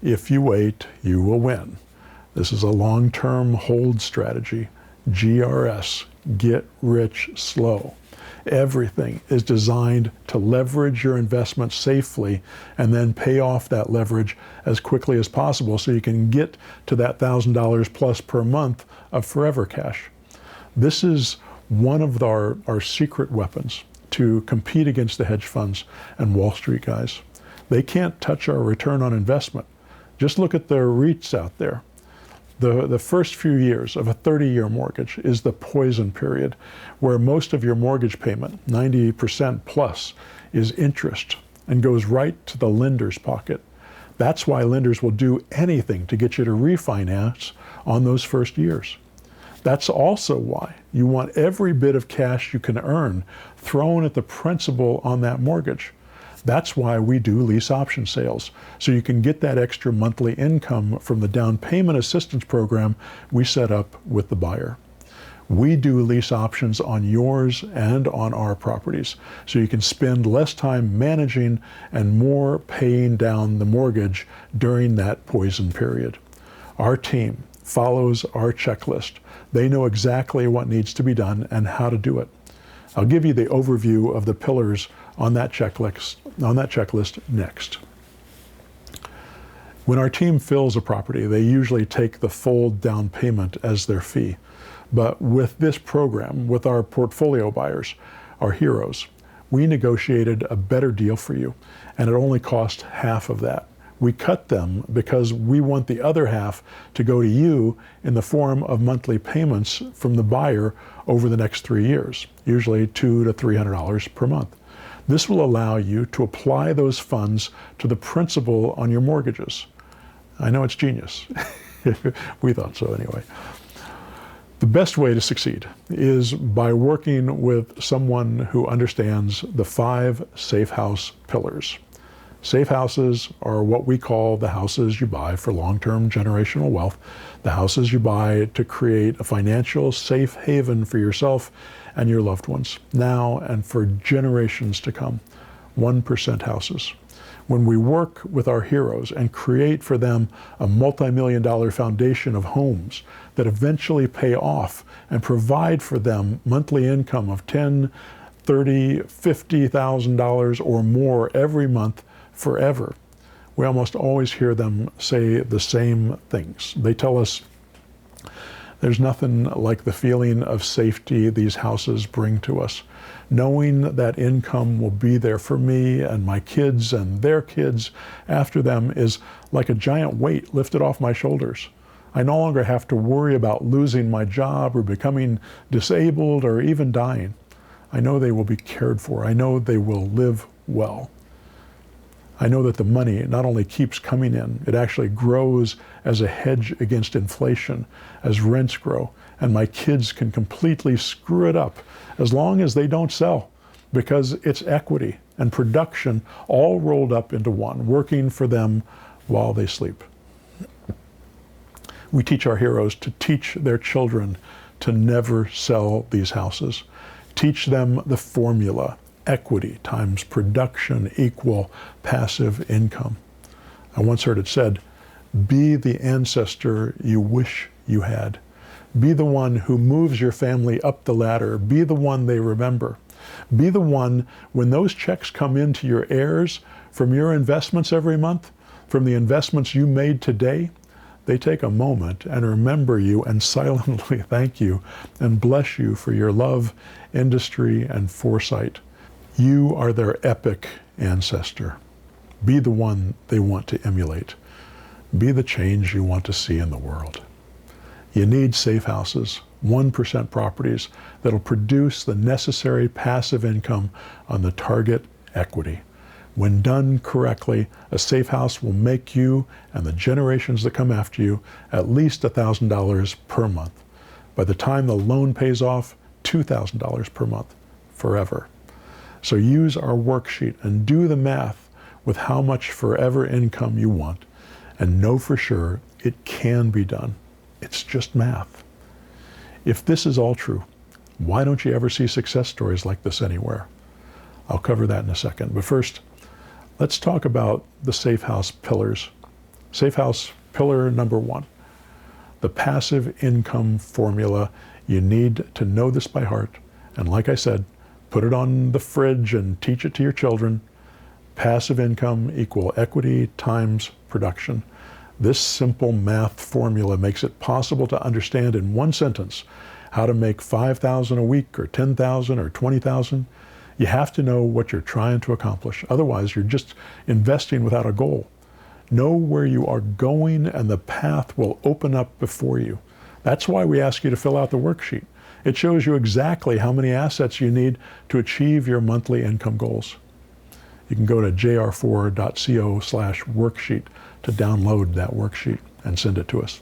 If you wait, you will win. This is a long-term hold strategy. GRS, get rich slow. Everything is designed to leverage your investment safely and then pay off that leverage as quickly as possible so you can get to that $1,000 plus per month of forever cash. This is one of our secret weapons to compete against the hedge funds and Wall Street guys. They can't touch our return on investment. Just look at the REITs out there. The first few years of a 30-year mortgage is the poison period, where most of your mortgage payment, 90% plus, is interest and goes right to the lender's pocket. That's why lenders will do anything to get you to refinance on those first years. That's also why you want every bit of cash you can earn thrown at the principal on that mortgage. That's why we do lease option sales, so you can get that extra monthly income from the down payment assistance program we set up with the buyer. We do lease options on yours and on our properties, so you can spend less time managing and more paying down the mortgage during that poison period. Our team follows our checklist. They know exactly what needs to be done and how to do it. I'll give you the overview of the pillars on that checklist next. When our team fills a property, they usually take the full down payment as their fee. But with this program, with our portfolio buyers, our heroes, we negotiated a better deal for you, and it only cost half of that. We cut them because we want the other half to go to you in the form of monthly payments from the buyer over the next 3 years, usually $200 to $300 per month. This will allow you to apply those funds to the principal on your mortgages. I know it's genius. We thought so anyway. The best way to succeed is by working with someone who understands the 5 safe house pillars. Safe houses are what we call the houses you buy for long-term generational wealth, the houses you buy to create a financial safe haven for yourself and your loved ones, now and for generations to come. 1% houses. When we work with our heroes and create for them a multi-million-dollar foundation of homes that eventually pay off and provide for them monthly income of $10,000, $30,000, $50,000 or more every month forever, we almost always hear them say the same things. They tell us, there's nothing like the feeling of safety these houses bring to us. Knowing that income will be there for me and my kids and their kids after them is like a giant weight lifted off my shoulders. I no longer have to worry about losing my job or becoming disabled or even dying. I know they will be cared for. I know they will live well. I know that the money not only keeps coming in, it actually grows as a hedge against inflation as rents grow, and my kids can completely screw it up as long as they don't sell, because it's equity and production all rolled up into one, working for them while they sleep. We teach our heroes to teach their children to never sell these houses. Teach them the formula. Equity times production equal passive income. I once heard it said, be the ancestor you wish you had. Be the one who moves your family up the ladder. Be the one they remember. Be the one, when those checks come into your heirs from your investments every month, from the investments you made today, they take a moment and remember you and silently thank you and bless you for your love, industry, and foresight. You are their epic ancestor. Be the one they want to emulate. Be the change you want to see in the world. You need safe houses, 1% properties that'll produce the necessary passive income on the target equity. When done correctly, a safe house will make you and the generations that come after you at least $1,000 per month. By the time the loan pays off, $2,000 per month, forever. So use our worksheet and do the math with how much forever income you want, and know for sure it can be done. It's just math. If this is all true, why don't you ever see success stories like this anywhere? I'll cover that in a second. But first, let's talk about the safe house pillars. Safe House pillar number 1, the passive income formula. You need to know this by heart. And like I said, put it on the fridge and teach it to your children. Passive income equal equity times production. This simple math formula makes it possible to understand in one sentence how to make $5,000 a week or $10,000 or $20,000. You have to know what you're trying to accomplish. Otherwise, you're just investing without a goal. Know where you are going and the path will open up before you. That's why we ask you to fill out the worksheet. It shows you exactly how many assets you need to achieve your monthly income goals. You can go to jr4.co/worksheet to download that worksheet and send it to us.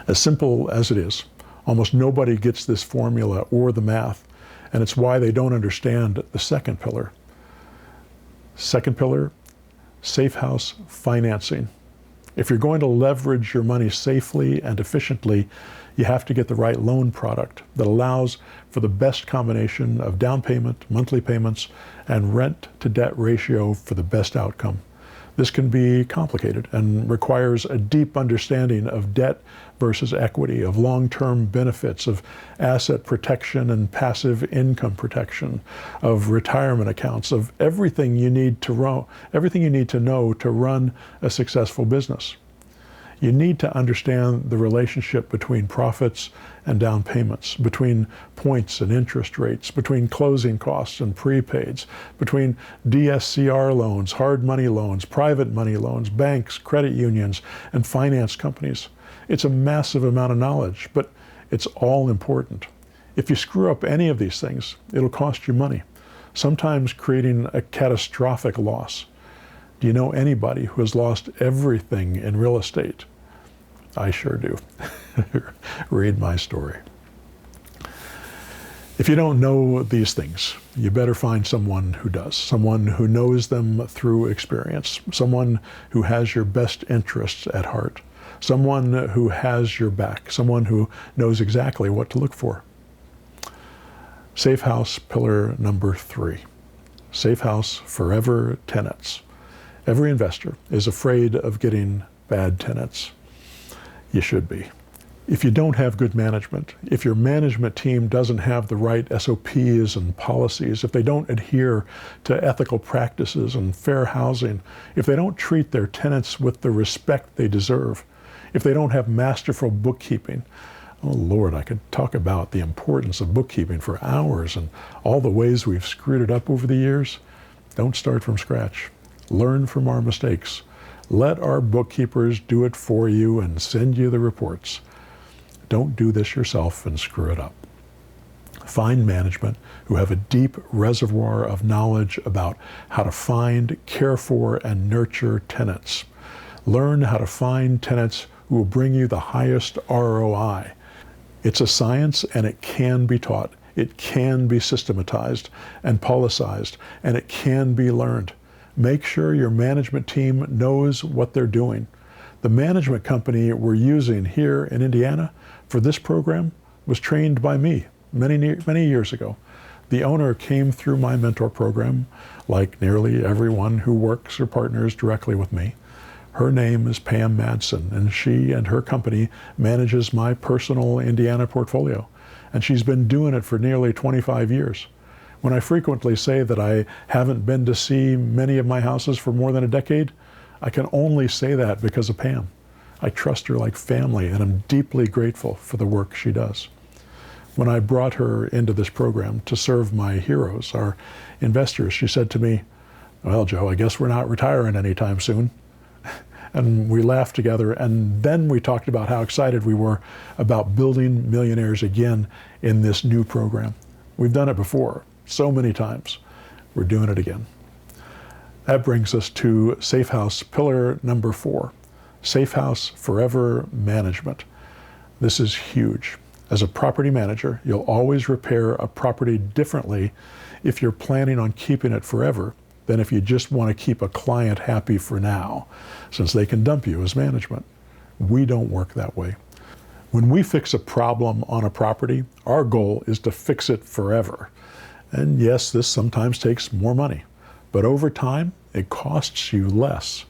As simple as it is, almost nobody gets this formula or the math, and it's why they don't understand the second pillar. Second pillar, Safe House financing. If you're going to leverage your money safely and efficiently, you have to get the right loan product that allows for the best combination of down payment, monthly payments, and rent to debt ratio for the best outcome. This can be complicated and requires a deep understanding of debt versus equity, of long-term benefits, of asset protection and passive income protection, of retirement accounts, of everything you need to know to run a successful business. You need to understand the relationship between profits and down payments, between points and interest rates, between closing costs and prepaids, between DSCR loans, hard money loans, private money loans, banks, credit unions, and finance companies. It's a massive amount of knowledge, but it's all important. If you screw up any of these things, it'll cost you money, sometimes creating a catastrophic loss. Do you know anybody who has lost everything in real estate? I sure do. Read my story. If you don't know these things, you better find someone who does, someone who knows them through experience, someone who has your best interests at heart, someone who has your back, someone who knows exactly what to look for. Safe House pillar number 3, Safe House forever tenants. Every investor is afraid of getting bad tenants. You should be. If you don't have good management, if your management team doesn't have the right SOPs and policies, if they don't adhere to ethical practices and fair housing, if they don't treat their tenants with the respect they deserve, if they don't have masterful bookkeeping, oh Lord, I could talk about the importance of bookkeeping for hours and all the ways we've screwed it up over the years. Don't start from scratch. Learn from our mistakes. Let our bookkeepers do it for you and send you the reports. Don't do this yourself and screw it up. Find management who have a deep reservoir of knowledge about how to find, care for, and nurture tenants. Learn how to find tenants who will bring you the highest ROI. It's a science and it can be taught. It can be systematized and policized, and it can be learned. Make sure your management team knows what they're doing. The management company we're using here in Indiana for this program was trained by me many years ago. The owner came through my mentor program, like nearly everyone who works or partners directly with me. Her name is Pam Madsen, and she and her company manages my personal Indiana portfolio. And she's been doing it for nearly 25 years. When I frequently say that I haven't been to see many of my houses for more than a decade, I can only say that because of Pam. I trust her like family, and I'm deeply grateful for the work she does. When I brought her into this program to serve my heroes, our investors, she said to me, "Well, Joe, I guess we're not retiring anytime soon." And we laughed together, and then we talked about how excited we were about building millionaires again in this new program. We've done it before, so many times. We're doing it again. That brings us to Safe House pillar number 4, Safe House Forever Management. This is huge. As a property manager, you'll always repair a property differently if you're planning on keeping it forever than if you just want to keep a client happy for now, since they can dump you as management. We don't work that way. When we fix a problem on a property, our goal is to fix it forever. And yes, this sometimes takes more money, but over time, it costs you less.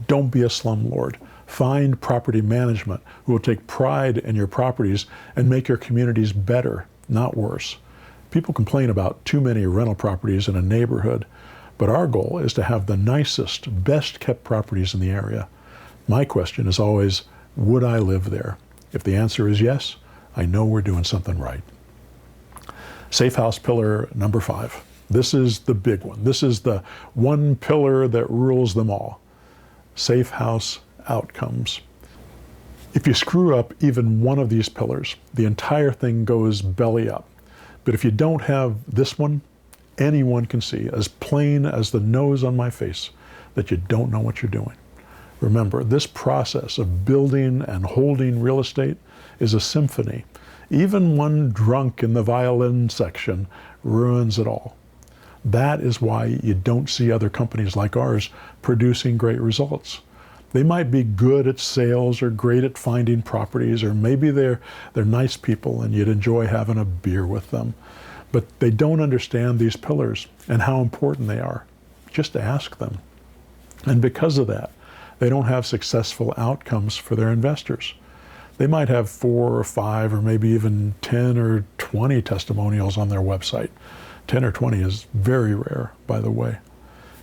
Don't be a slumlord. Find property management who will take pride in your properties and make your communities better, not worse. People complain about too many rental properties in a neighborhood, but our goal is to have the nicest, best kept properties in the area. My question is always, would I live there? If the answer is yes, I know we're doing something right. Safe house pillar number 5. This is the big one. This is the one pillar that rules them all. Safe house outcomes. If you screw up even one of these pillars, the entire thing goes belly up. But if you don't have this one, anyone can see, as plain as the nose on my face, that you don't know what you're doing. Remember, this process of building and holding real estate is a symphony. Even one drunk in the violin section ruins it all. That is why you don't see other companies like ours producing great results. They might be good at sales or great at finding properties, or maybe they're nice people and you'd enjoy having a beer with them. But they don't understand these pillars and how important they are. Just ask them. And because of that, they don't have successful outcomes for their investors. They might have 4 or 5 or maybe even 10 or 20 testimonials on their website. 10 or 20 is very rare, by the way.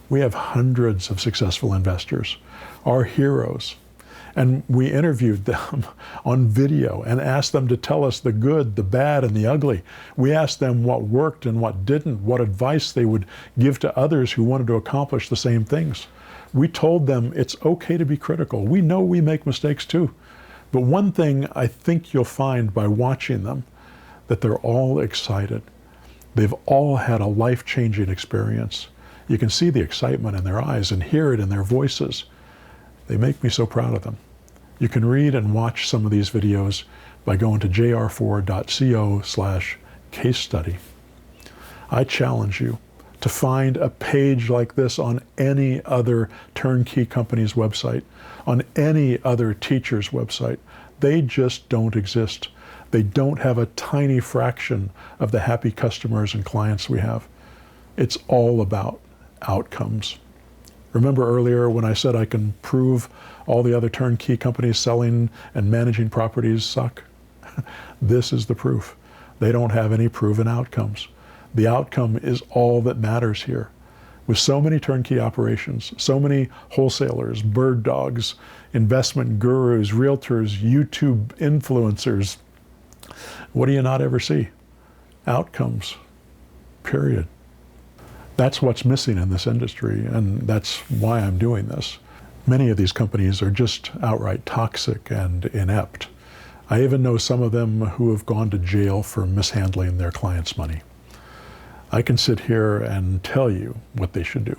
We have hundreds of successful investors, our heroes, and we interviewed them on video and asked them to tell us the good, the bad, and the ugly. We asked them what worked and what didn't, what advice they would give to others who wanted to accomplish the same things. We told them it's okay to be critical. We know we make mistakes too. But one thing I think you'll find by watching them, that they're all excited. They've all had a life-changing experience. You can see the excitement in their eyes and hear it in their voices. They make me so proud of them. You can read and watch some of these videos by going to jr4.co/case study. I challenge you to find a page like this on any other turnkey company's website, on any other teacher's website. They just don't exist. They don't have a tiny fraction of the happy customers and clients we have. It's all about outcomes. Remember earlier when I said I can prove all the other turnkey companies selling and managing properties suck? This is the proof. They don't have any proven outcomes. The outcome is all that matters here. With so many turnkey operations, so many wholesalers, bird dogs, investment gurus, realtors, YouTube influencers, what do you not ever see? Outcomes, period. That's what's missing in this industry, and that's why I'm doing this. Many of these companies are just outright toxic and inept. I even know some of them who have gone to jail for mishandling their clients' money. I can sit here and tell you what they should do.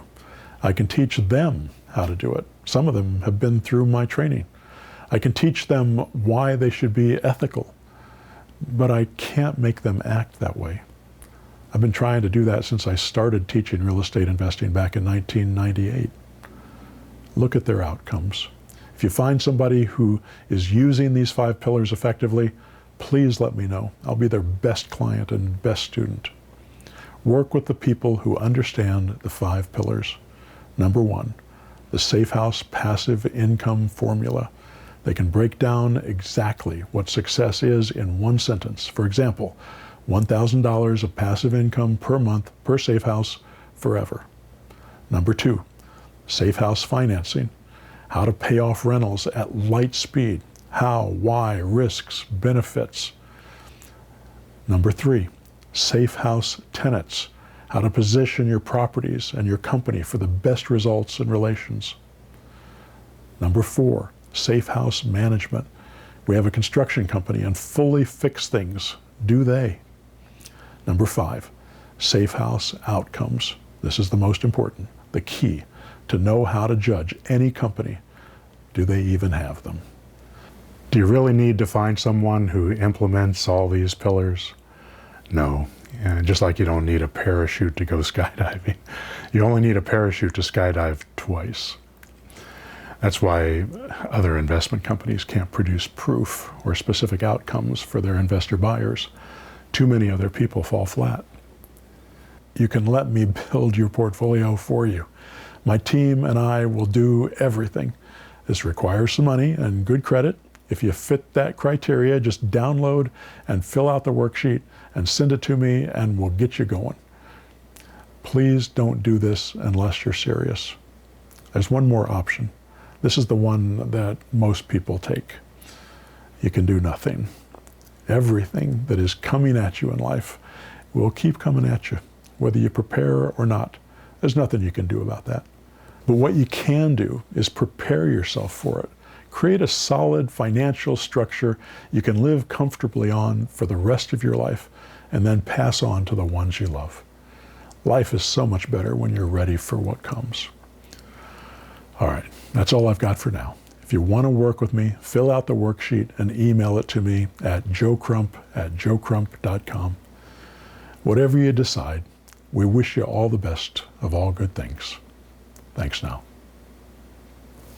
I can teach them how to do it. Some of them have been through my training. I can teach them why they should be ethical, but I can't make them act that way. I've been trying to do that since I started teaching real estate investing back in 1998. Look at their outcomes. If you find somebody who is using these 5 pillars effectively, please let me know. I'll be their best client and best student. Work with the people who understand the 5 pillars. Number 1, the Safe House passive income formula. They can break down exactly what success is in one sentence. For example, $1,000 of passive income per month per Safe House forever. Number 2, Safe House financing. How to pay off rentals at light speed. How, why, risks, benefits. Number 3, Safe House tenants. How to position your properties and your company for the best results and relations. Number 4, Safe House management. We have a construction company and fully fix things. Do they? Number 5, Safe House outcomes. This is the most important, the key to know how to judge any company. Do they even have them? Do you really need to find someone who implements all these pillars? No. Just like you don't need a parachute to go skydiving. You only need a parachute to skydive twice. That's why other investment companies can't produce proof or specific outcomes for their investor buyers. Too many other people fall flat. You can let me build your portfolio for you. My team and I will do everything. This requires some money and good credit. If you fit that criteria, just download and fill out the worksheet and send it to me and we'll get you going. Please don't do this unless you're serious. There's one more option. This is the one that most people take. You can do nothing. Everything that is coming at you in life will keep coming at you, whether you prepare or not. There's nothing you can do about that. But what you can do is prepare yourself for it. Create a solid financial structure you can live comfortably on for the rest of your life and then pass on to the ones you love. Life is so much better when you're ready for what comes. All right, that's all I've got for now. If you want to work with me, fill out the worksheet and email it to me at joecrump@joecrump.com. Whatever you decide, we wish you all the best of all good things. Thanks now.